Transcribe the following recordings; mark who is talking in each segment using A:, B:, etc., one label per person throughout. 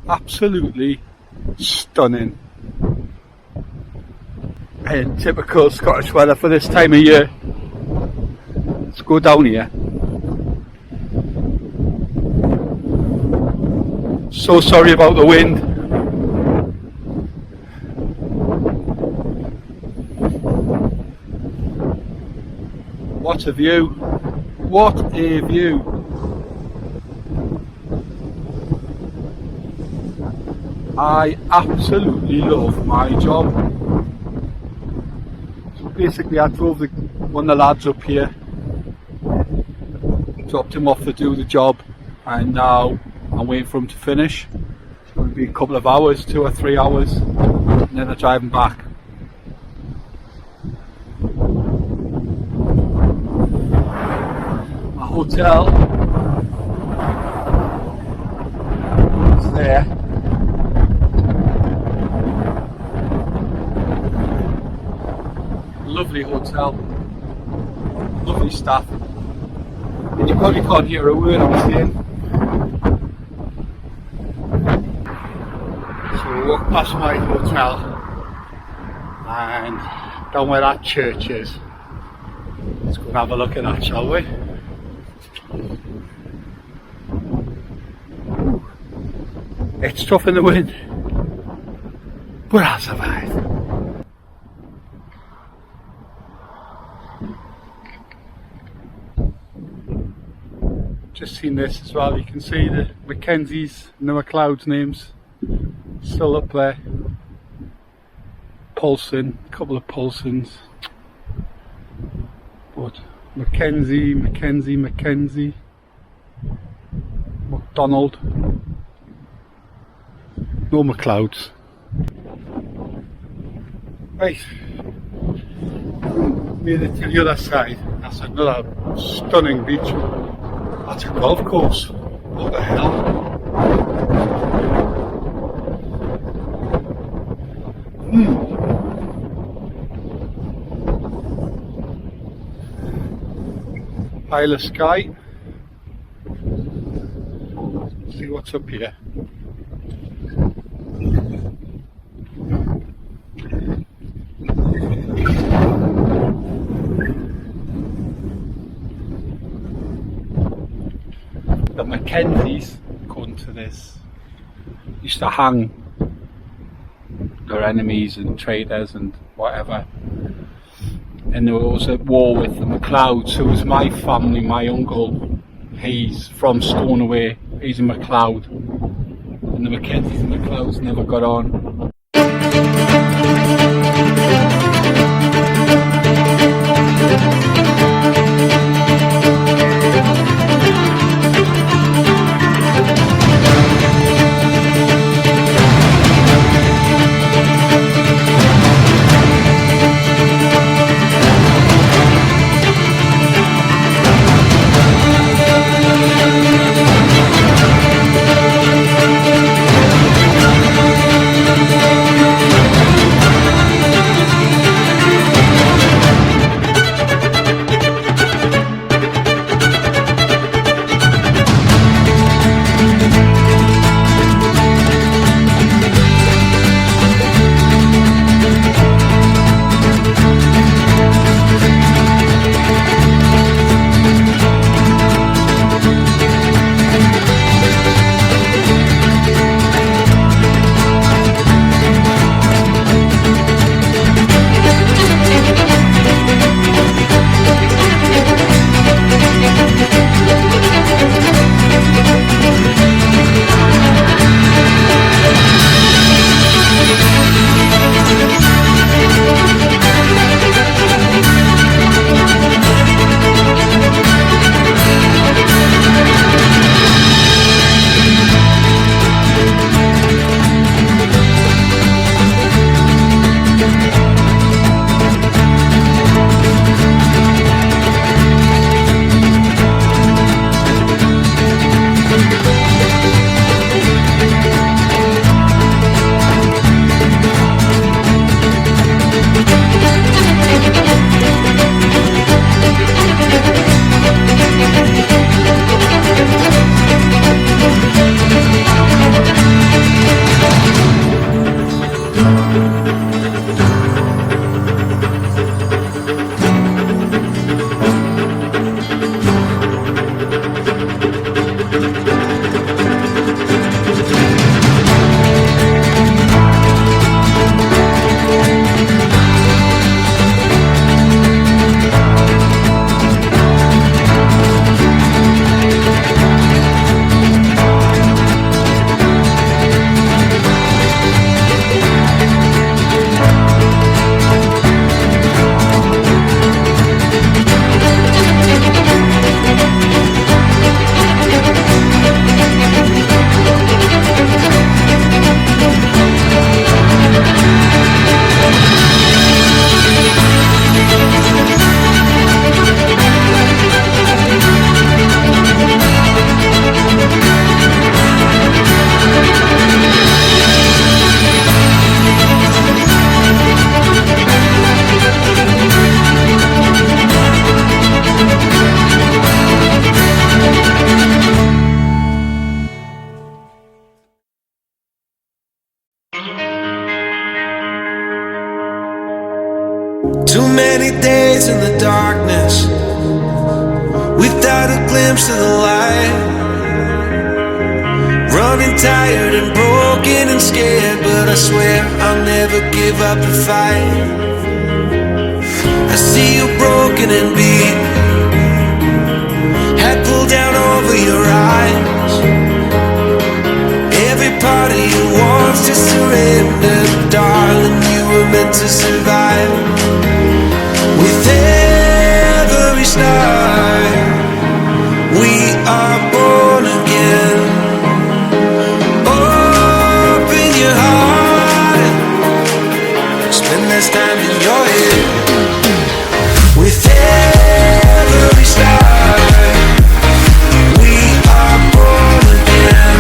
A: Absolutely stunning. And typical Scottish weather for this time of year. Let's go down here. So sorry about the wind. What a view. What a view. I absolutely love my job. So basically I drove one of the lads up here, dropped him off to do the job, and now I'm waiting for him to finish. It's going to be a couple of hours, 2 or 3 hours, and then I'm driving back. My hotel is there. Lovely hotel, lovely staff, and you probably can't hear a word I'm saying. So we walk past my hotel and down where that church is. Let's go and have a look at that, shall we? It's tough in the wind, but I'll survive. Just seen this as well. You can see the Mackenzie's and the McLeod's names still up there. Pulsing, a couple of Pulsons, but Mackenzie, McDonald, no McLeod's. Right, made it to the other side. That's another stunning beach. That's a golf course. What the hell? Pile of sky. Let's see what's up here. The Mackenzies, according to this, used to hang their enemies and traders and whatever, and they were also at war with the McLeods, who was my family. My uncle, he's from Stoneway, he's a McLeod, and the Mackenzies and McLeods never got on.
B: Too many days in the darkness without a glimpse of the light. Running tired and broken and scared, but I swear I'll never give up the fight. I see you broken and beat, head pulled down over your eyes. Every part of you wants to surrender, darling, you were meant to survive. With every start, we are born again. Open your heart, spend less time in your head. With every start, we are born again.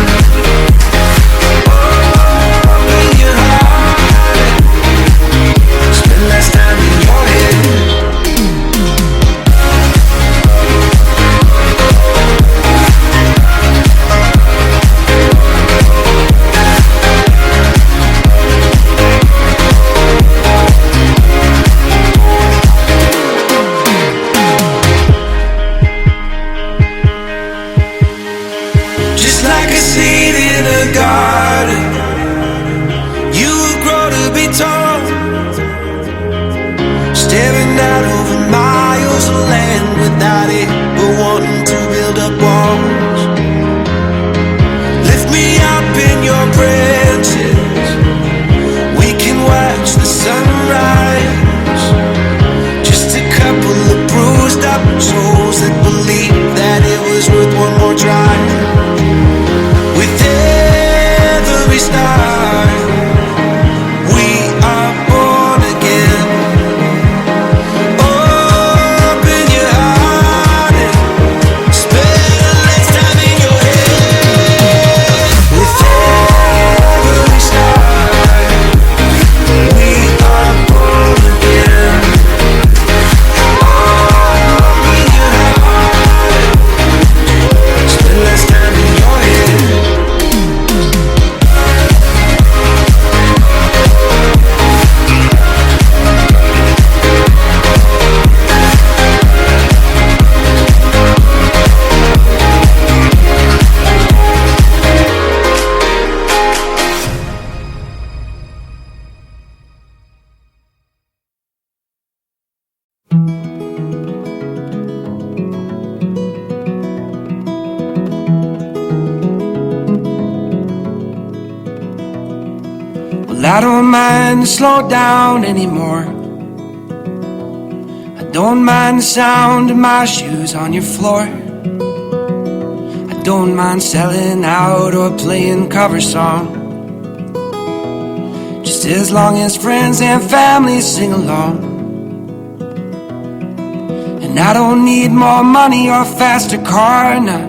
B: Open your heart, spend less time in your head. Just like a seed in a garden, you will grow to be tall, staring out over miles of land without it, but wanting to build up walls. Lift me up in your branches, we can watch the sunrise. Just a couple of bruised up souls that believe that it was worth one more try. With every start, we are born again. Open your heart and spend less time in your head. With every start, we are born again. Open your heart, spend less time in your head. Well, I don't mind to slow down anymore. I don't mind the sound of my shoes on your floor. I don't mind selling out or playing cover song, just as long as friends and family sing along. And I don't need more money or a faster car, nah.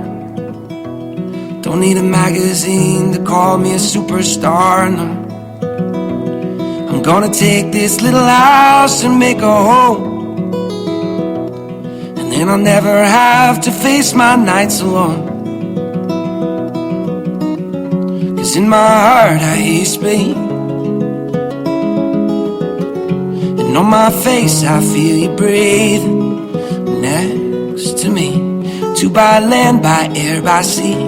B: Don't need a magazine to call me a superstar, no. I'm gonna take this little house and make a home, and then I'll never have to face my nights alone. 'Cause in my heart I hear you speak, and on my face I feel you breathe next to me. Two by land, by air, by sea,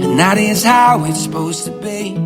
B: and that is how it's supposed to be.